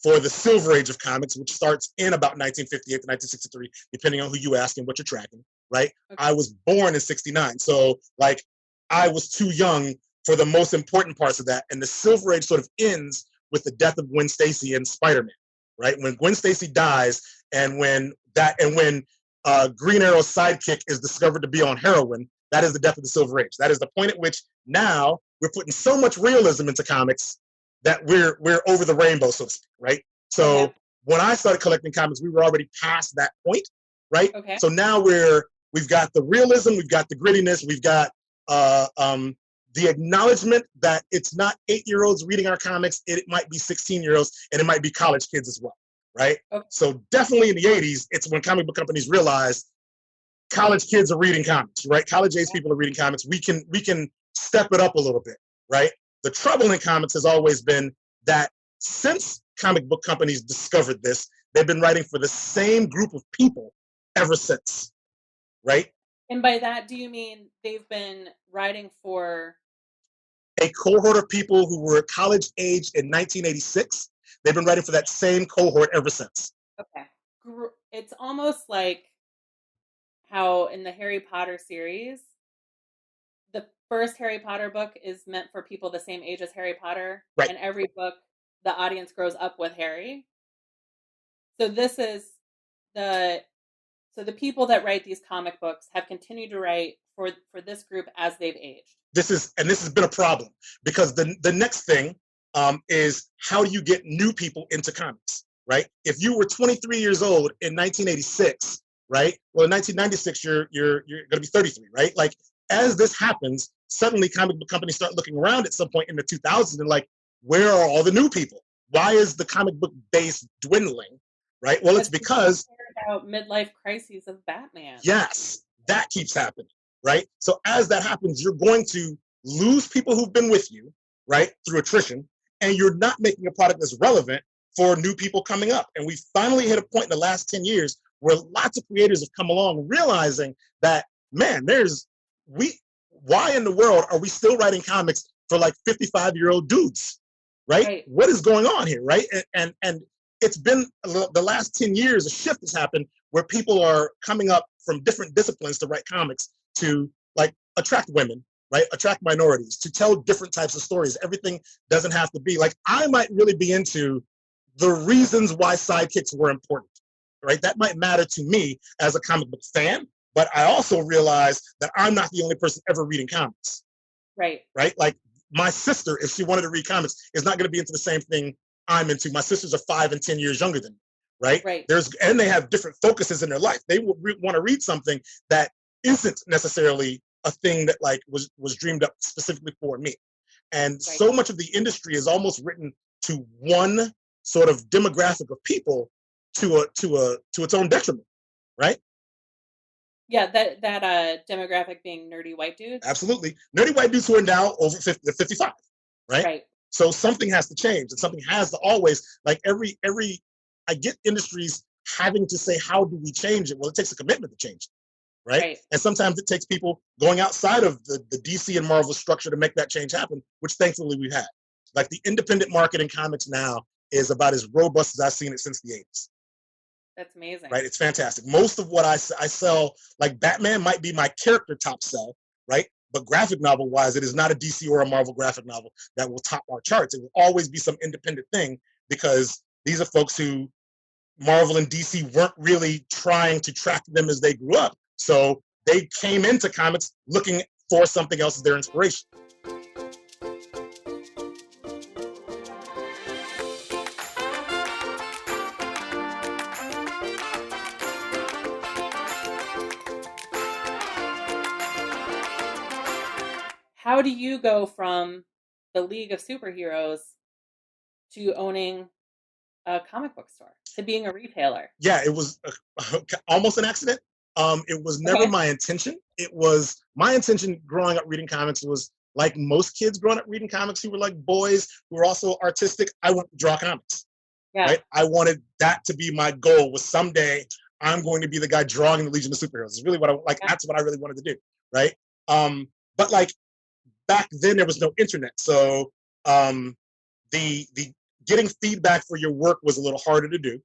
for the Silver Age of comics, which starts in about 1958 to 1963, depending on who you ask and what you're tracking, right? Okay. I was born in 69, so like I was too young for the most important parts of that, and the Silver Age sort of ends with the death of Gwen Stacy and Spider-Man, right? When Gwen Stacy dies, and when Green Arrow's sidekick is discovered to be on heroin, that is the death of the Silver Age. That is the point at which now we're putting so much realism into comics that we're over the rainbow, so to speak, right? So when I started collecting comics, we were already past that point, right? Okay. So now we've got the realism, we've got the grittiness, we've got the acknowledgement that it's not 8-year-olds reading our comics, it might be 16-year-olds, and it might be college kids as well, right? Okay. So definitely in the 80s, it's when comic book companies realized college kids are reading comics, right? College-age people are reading comics. We can step it up a little bit, right? The trouble in comics has always been that since comic book companies discovered this, they've been writing for the same group of people ever since, right? And by that, do you mean they've been writing for a cohort of people who were college age in 1986? They've been writing for that same cohort ever since. Okay. It's almost like how in the Harry Potter series, the first Harry Potter book is meant for people the same age as Harry Potter. Right. And every book, the audience grows up with Harry. So this is the people that write these comic books have continued to write for this group as they've aged. This has been a problem because the next thing is, how do you get new people into comics, right? If you were 23 years old in 1986, right? Well, in 1996, you're going to be 33, right? Like, as this happens, suddenly comic book companies start looking around at some point in the 2000s and like, where are all the new people? Why is the comic book base dwindling, right? Well, it's because about midlife crises of Batman. Yes, that keeps happening, right? So as that happens, you're going to lose people who've been with you, right, through attrition, and you're not making a product that's relevant for new people coming up. And we finally hit a point in the last 10 years where lots of creators have come along realizing that, man, why in the world are we still writing comics for like 55-year-old dudes, right? What is going on here, right? And it's been the last 10 years, a shift has happened where people are coming up from different disciplines to write comics to like attract women, right? Attract minorities, to tell different types of stories. Everything doesn't have to be like, I might really be into the reasons why sidekicks were important, right? That might matter to me as a comic book fan, but I also realize that I'm not the only person ever reading comics. Right. Like my sister, if she wanted to read comics, is not going to be into the same thing I'm into. My sisters are 5 and 10 years younger than me, right? And they have different focuses in their life. They will want to read something that isn't necessarily a thing that like was dreamed up specifically for me. And so much of the industry is almost written to one sort of demographic of people to its own detriment, right? Yeah, that demographic being nerdy white dudes. Absolutely. Nerdy white dudes who are now over 50, 55, right? So something has to change, and something has to always, like I get industries having to say, how do we change it? Well, it takes a commitment to change it, right? And sometimes it takes people going outside of the DC and Marvel structure to make that change happen, which thankfully we've had. Like the independent market in comics now is about as robust as I've seen it since the 80s. That's amazing. Right? It's fantastic. Most of what I sell, like Batman might be my character top sell, right? But graphic novel wise, it is not a DC or a Marvel graphic novel that will top our charts. It will always be some independent thing because these are folks who Marvel and DC weren't really trying to track them as they grew up. So they came into comics looking for something else as their inspiration. How do you go from the League of Superheroes to owning a comic book store, to being a retailer? Yeah, it was almost an accident. It was never my intention. It was my intention growing up reading comics was like most kids growing up reading comics who were like boys who were also artistic. I wanted to draw comics. Right? I wanted that to be my goal, was someday I'm going to be the guy drawing the Legion of Superheroes. It's really what I like. That's what I really wanted to do. Right. But like back then there was no internet. So the getting feedback for your work was a little harder to do.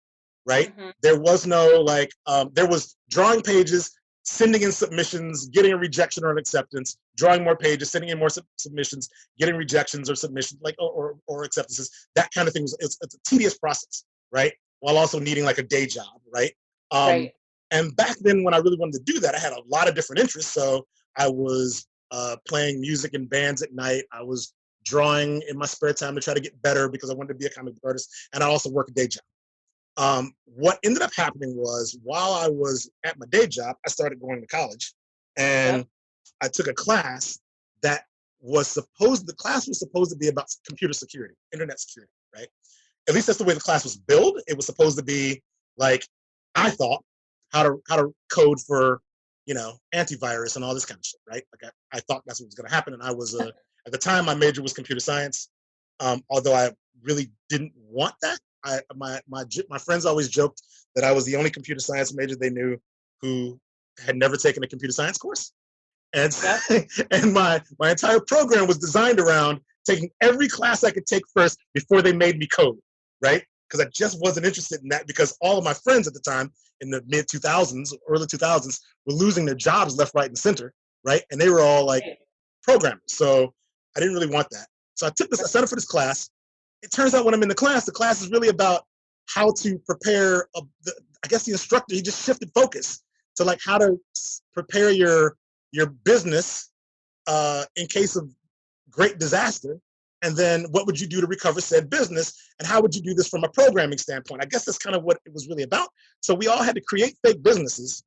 Right. There was no like there was drawing pages, sending in submissions, getting a rejection or an acceptance, drawing more pages, sending in more submissions, getting rejections or submissions, like or acceptances. That kind of thing it's a tedious process, right? While also needing like a day job, right? And back then, when I really wanted to do that, I had a lot of different interests. So I was playing music in bands at night. I was drawing in my spare time to try to get better because I wanted to be a comic book artist, and I also work a day job. What ended up happening was while I was at my day job, I started going to college, and I took a class that the class was supposed to be about computer security, internet security, right? At least that's the way the class was billed. It was supposed to be like, I thought, how to code for, antivirus and all this kind of shit, right? Like I thought that's what was going to happen. And I was, at the time, my major was computer science. Although I really didn't want that. My friends always joked that I was the only computer science major they knew who had never taken a computer science course. And, and my entire program was designed around taking every class I could take first before they made me code, right? Because I just wasn't interested in that, because all of my friends at the time in the mid 2000s, early 2000s, were losing their jobs left, right, and center, right? And they were all like programmers. So I didn't really want that. So I signed up for this class. It turns out when I'm in the class is really about how to prepare. I guess the instructor, he just shifted focus to like how to prepare your business in case of great disaster. And then what would you do to recover said business? And how would you do this from a programming standpoint? I guess that's kind of what it was really about. So we all had to create fake businesses,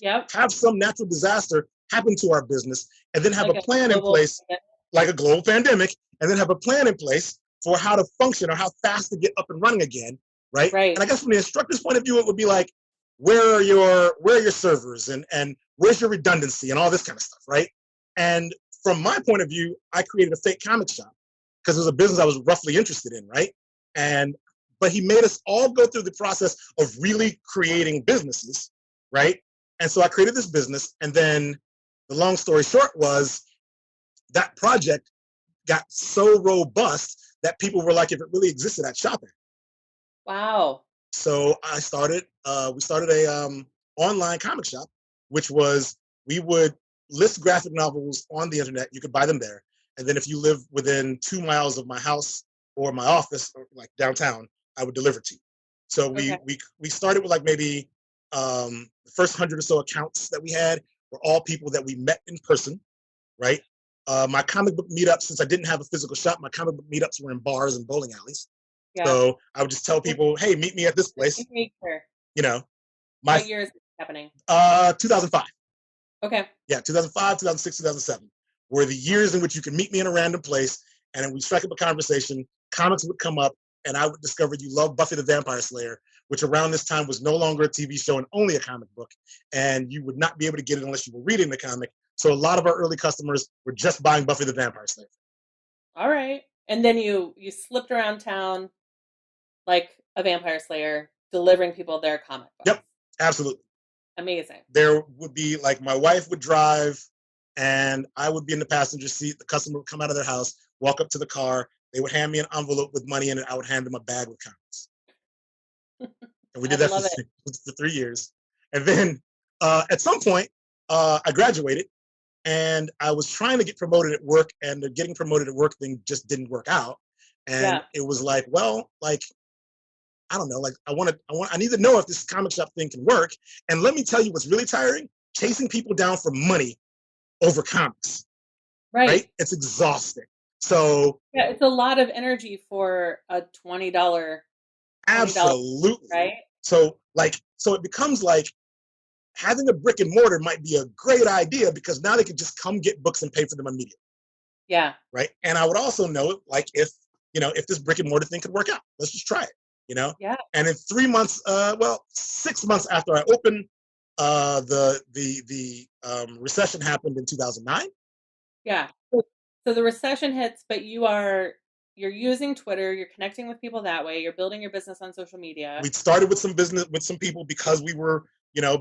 have some natural disaster happen to our business, and then have a plan in place, like a global pandemic, and then have a plan in place for how to function or how fast to get up and running again, right? And I guess from the instructor's point of view, it would be like, where are your servers and where's your redundancy and all this kind of stuff, right? And from my point of view, I created a fake comic shop because it was a business I was roughly interested in, right? But he made us all go through the process of really creating businesses, right? And so I created this business, and then the long story short was that project got so robust that people were like, if it really existed, I'd shop it. Wow. So we started a online comic shop, which was, we would list graphic novels on the internet. You could buy them there. And then if you live within 2 miles of my house or my office, or like downtown, I would deliver to you. So we started with like maybe the first 100 or so accounts that we had were all people that we met in person, right? My comic book meetups, since I didn't have a physical shop, my comic book meetups were in bars and bowling alleys. Yeah. So I would just tell people, hey, meet me at this place. You know, what year is it happening? 2005. Okay. Yeah, 2005, 2006, 2007 were the years in which you could meet me in a random place, and then we'd strike up a conversation. Comics would come up, and I would discover you love Buffy the Vampire Slayer, which around this time was no longer a TV show and only a comic book, and you would not be able to get it unless you were reading the comic. So a lot of our early customers were just buying Buffy the Vampire Slayer. All right. And then you slipped around town like a vampire slayer, delivering people their comic books. Yep, absolutely. Amazing. There would be like, my wife would drive and I would be in the passenger seat. The customer would come out of their house, walk up to the car. They would hand me an envelope with money in it. I would hand them a bag with comics. And we did that for 3 years. And then at some point, I graduated and I was trying to get promoted at work, and the getting promoted at work thing just didn't work out. And it was like, well, like, I don't know, like I need to know if this comic shop thing can work. And let me tell you what's really tiring: chasing people down for money over comics. Right? It's exhausting. So yeah, it's a lot of energy for a $20. Absolutely. Right? So it becomes like having a brick and mortar might be a great idea, because now they could just come get books and pay for them immediately. Yeah. Right. And I would also know, like, if this brick and mortar thing could work out, let's just try it. Yeah. And in 3 months, 6 months after I opened, the recession happened in 2009. Yeah. So the recession hits, but you're using Twitter, you're connecting with people that way, you're building your business on social media. We started with some people because we were,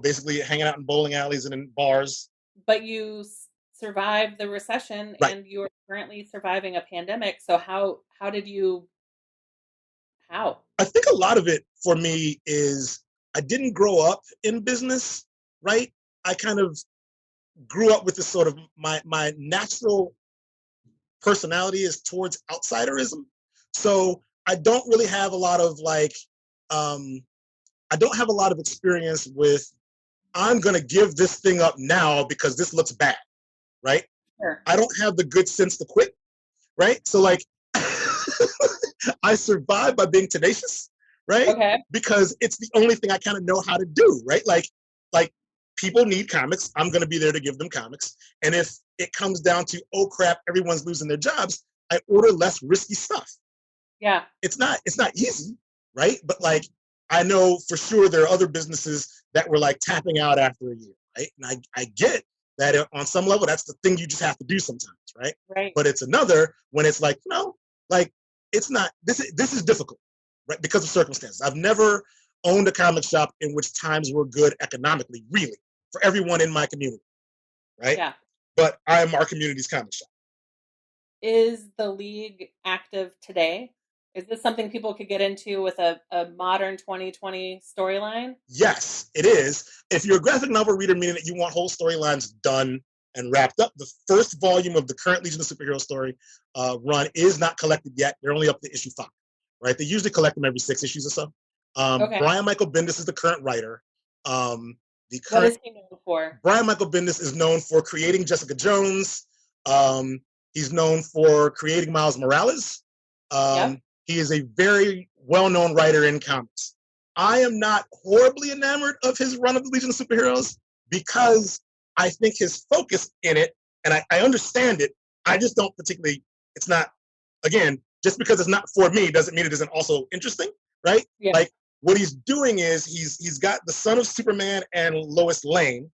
basically hanging out in bowling alleys and in bars. But you survived the recession, right, and you're currently surviving a pandemic. So how did you? How? I think a lot of it for me is I didn't grow up in business, right? I kind of grew up with this sort of, my natural personality is towards outsiderism. So I don't really have a lot of I don't have a lot of experience with, I'm going to give this thing up now because this looks bad, right? Sure. I don't have the good sense to quit, right? So like, I survive by being tenacious, right? Okay. Because it's the only thing I kind of know how to do, right? Like people need comics. I'm going to be there to give them comics. And if it comes down to, oh crap, everyone's losing their jobs, I order less risky stuff. Yeah. It's not easy, right? But like, I know for sure there are other businesses that were like tapping out after a year, right? And I get that on some level, that's the thing you just have to do sometimes, right? Right. But it's another when it's like, it's not, this is difficult, right? Because of circumstances. I've never owned a comic shop in which times were good economically, really, for everyone in my community, right? Yeah. But I am our community's comic shop. Is the League active today? Is this something people could get into with a modern 2020 storyline? Yes, it is. If you're a graphic novel reader, meaning that you want whole storylines done and wrapped up, the first volume of the current Legion of Superhero story run is not collected yet. They're only up to issue 5, right? They usually collect them every 6 issues or so. Okay. Brian Michael Bendis is the current writer. What is he known for? Brian Michael Bendis is known for creating Jessica Jones. He's known for creating Miles Morales. Yep. He is a very well-known writer in comics. I am not horribly enamored of his run of the Legion of Superheroes because I think his focus in it, and I understand it, I just don't particularly, it's not, again, just because it's not for me doesn't mean it isn't also interesting, right? Yeah. Like, what he's doing is he's got the son of Superman and Lois Lane,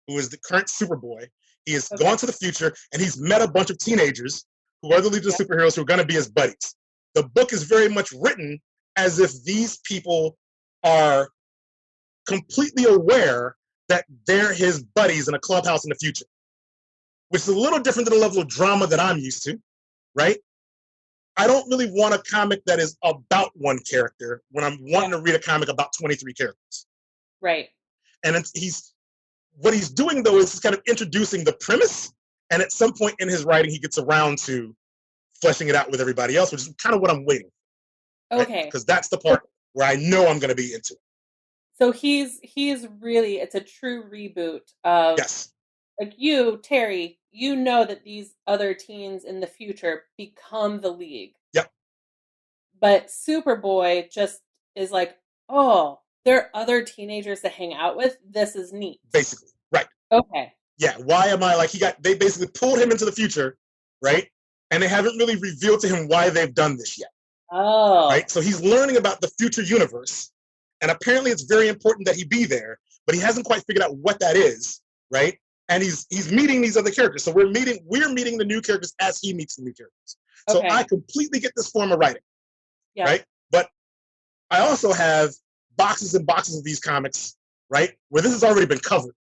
who is the current Superboy. He has gone to the future, and he's met a bunch of teenagers who are the Legion of Superheroes who are going to be his buddies. The book is very much written as if these people are completely aware that they're his buddies in a clubhouse in the future, which is a little different than the level of drama that I'm used to, right? I don't really want a comic that is about one character when I'm wanting to read a comic about 23 characters. Right. And what he's doing, though, is he's kind of introducing the premise, and at some point in his writing, he gets around to fleshing it out with everybody else, which is kind of what I'm waiting for. Okay. Because that's the part where I know I'm going to be into it. So he's really, it's a true reboot of, yes, like you, Terry, you know that these other teens in the future become the League. Yep. But Superboy just is like, oh, there are other teenagers to hang out with. This is neat. Basically, right. Okay. Yeah, why am I like, they basically pulled him into the future, right? And they haven't really revealed to him why they've done this yet. Oh. Right? So he's learning about the future universe. And apparently it's very important that he be there, but he hasn't quite figured out what that is, right? And he's meeting these other characters. So we're meeting the new characters as he meets the new characters. So I completely get this form of writing, right? But I also have boxes and boxes of these comics, right, where this has already been covered.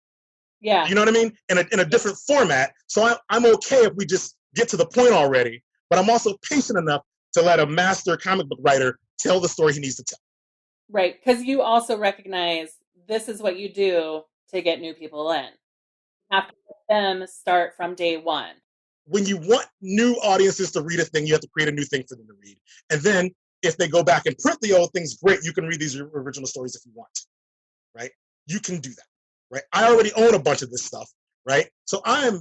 Yeah. You know what I mean? In a different format. So I'm okay if we just get to the point already, but I'm also patient enough to let a master comic book writer tell the story he needs to tell. Right, because you also recognize this is what you do to get new people in. You have to let them start from day one. When you want new audiences to read a thing, you have to create a new thing for them to read. And then if they go back and print the old things, great, you can read these original stories if you want, right? You can do that, right? I already own a bunch of this stuff, right? So I'm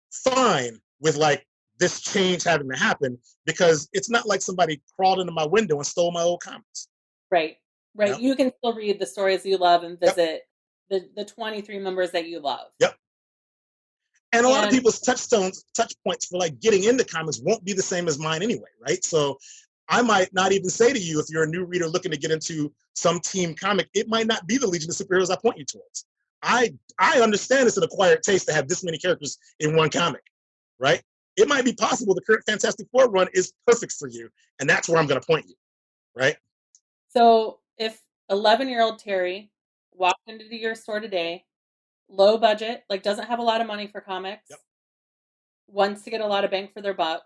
fine with like this change having to happen because it's not like somebody crawled into my window and stole my old comics. Right. Right. Yep. You can still read the stories you love and visit the 23 members that you love. Yep. And a lot of people's touch points for like getting into comics won't be the same as mine anyway, right? So I might not even say to you, if you're a new reader looking to get into some team comic, it might not be the Legion of Superheroes I point you towards. I understand it's an acquired taste to have this many characters in one comic, right? It might be possible the current Fantastic Four run is perfect for you, and that's where I'm going to point you, right? So if 11-year-old Terry walked into your store today, low budget, like doesn't have a lot of money for comics, wants to get a lot of bang for their buck,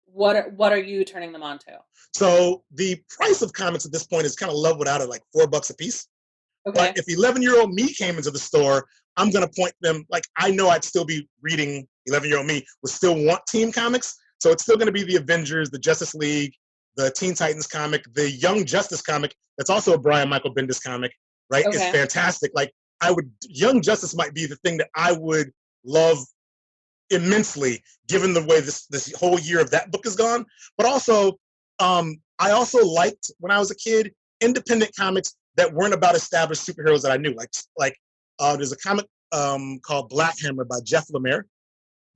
what are you turning them on to? So the price of comics at this point is kind of leveled out at like $4 a piece. Okay. But if 11-year-old me came into the store, I'm going to point them, like I know I'd still be reading, 11-year-old me would still want team comics. So it's still going to be the Avengers, the Justice League, the Teen Titans comic, the Young Justice comic. That's also a Brian Michael Bendis comic, right? Okay. It's fantastic. Like Young Justice might be the thing that I would love immensely, given the way this whole year of that book is gone. But also, I also liked when I was a kid independent comics that weren't about established superheroes that I knew. Like there's a comic called Black Hammer by Jeff Lemire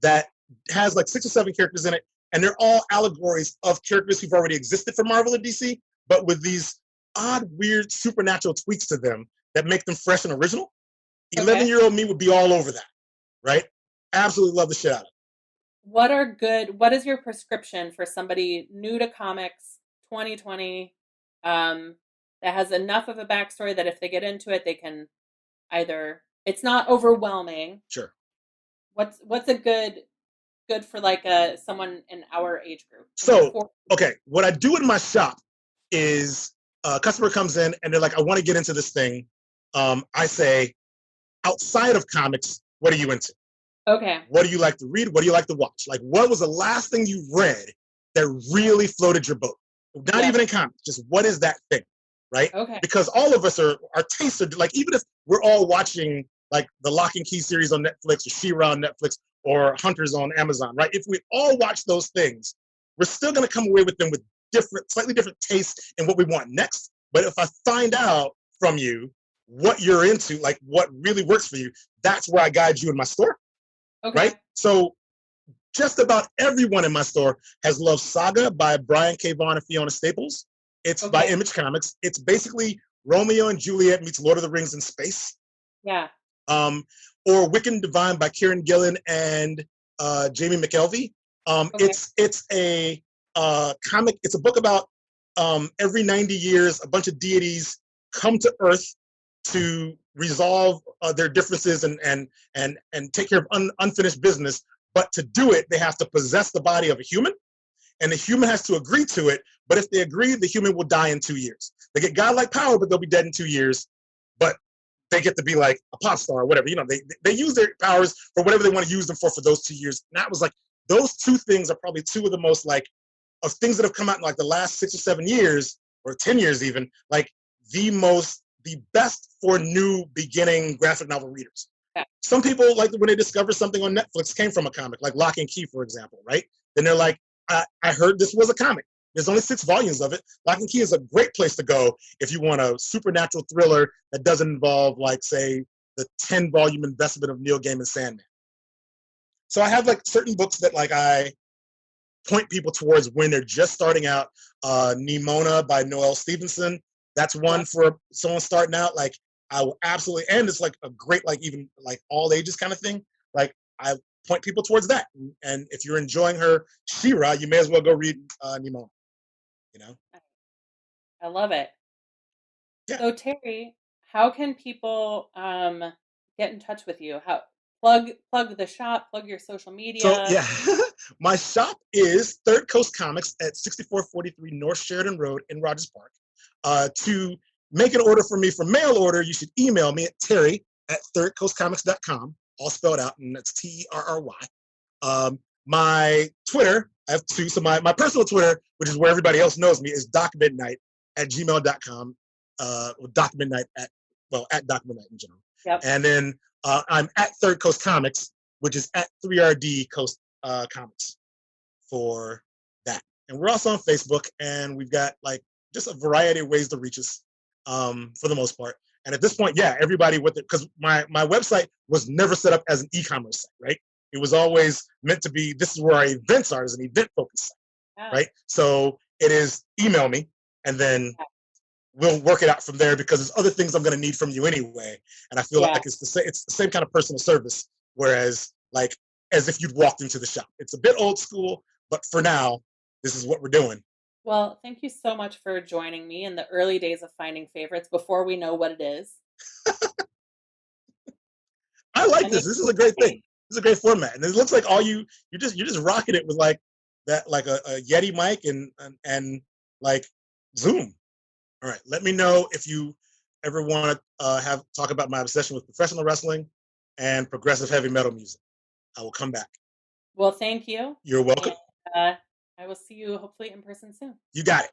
that has like 6 or 7 characters in it, and they're all allegories of characters who've already existed for Marvel and DC, but with these odd, weird, supernatural tweaks to them that make them fresh and original. 11-year-old me would be all over that, right? Absolutely love the shit out of it. What is your prescription for somebody new to comics, 2020, that has enough of a backstory that if they get into it, they can either, it's not overwhelming. Sure. What's a good for like someone in our age group? So, okay, what I do in my shop is a customer comes in and they're like, I want to get into this thing. I say, outside of comics, what are you into? Okay. What do you like to read? What do you like to watch? Like, what was the last thing you read that really floated your boat? Not even in comics, just what is that thing, right? Okay. Because all of us our tastes are, like, even if we're all watching, like, the Lock and Key series on Netflix or She-Ra on Netflix or Hunters on Amazon, right? If we all watch those things, we're still going to come away with them with slightly different tastes in what we want next. But if I find out from you what you're into, like what really works for you, that's where I guide you in my store. Okay. Right? So just about everyone in my store has loved Saga by Brian K. Vaughan and Fiona Staples. It's by Image Comics. It's basically Romeo and Juliet meets Lord of the Rings in space. Yeah. Or Wicked and Divine by Kieran Gillen and Jamie McKelvey. Okay. It's a comic. It's a book about every 90 years, a bunch of deities come to Earth to resolve their differences and take care of unfinished business. But to do it, they have to possess the body of a human, and the human has to agree to it. But if they agree, the human will die in 2 years. They get godlike power, but they'll be dead in 2 years. But they get to be like a pop star or whatever. They use their powers for whatever they want to use them for those 2 years. And that was like, those two things are probably two of the most like of things that have come out in like the last 6 or 7 years or 10 years even, like the best for new beginning graphic novel readers. Yeah. Some people, like when they discover something on Netflix came from a comic, like Lock and Key, for example, right? Then they're like, I heard this was a comic. There's only 6 volumes of it. Lock and Key is a great place to go if you want a supernatural thriller that doesn't involve, like, say, the 10-volume investment of Neil Gaiman's Sandman. So I have like certain books that like I point people towards when they're just starting out. Nimona by Noelle Stevenson. That's one for someone starting out. Like I will absolutely, and it's like a great, like even like all ages kind of thing. Like I point people towards that. And if you're enjoying her She-Ra, you may as well go read Nimona. You know? I love it. Yeah. So Terry, how can people get in touch with you? How plug the shop, plug your social media. So yeah, my shop is Third Coast Comics at 6443 North Sheridan Road in Rogers Park. To make an order for me for mail order, you should email me at terry@thirdcoastcomics.com, all spelled out, and that's TERRY. My Twitter, I have two. So my personal Twitter, which is where everybody else knows me, is docmidnight@gmail.com. Doc Midnight at Doc Midnight in general. Yep. And then I'm at Third Coast Comics, which is at 3RD Coast Comics for that. And we're also on Facebook, and we've got like just a variety of ways to reach us for the most part. And at this point, yeah, everybody with it, because my website was never set up as an e-commerce site, right? It was always meant to be, this is where our events are, as an event-focused site, right? So it is email me, and then we'll work it out from there, because there's other things I'm going to need from you anyway. And I feel like it's the same kind of personal service, whereas like as if you'd walked into the shop. It's a bit old school, but for now, this is what we're doing. Well, thank you so much for joining me in the early days of Finding Favorites before we know what it is. I like this. This is a great thing. This is a great format, and it looks like you're just rocking it with like that, like a Yeti mic and like Zoom. All right, let me know if you ever want to talk about my obsession with professional wrestling and progressive heavy metal music. I will come back. Well, thank you. You're welcome. And, I will see you hopefully in person soon. You got it.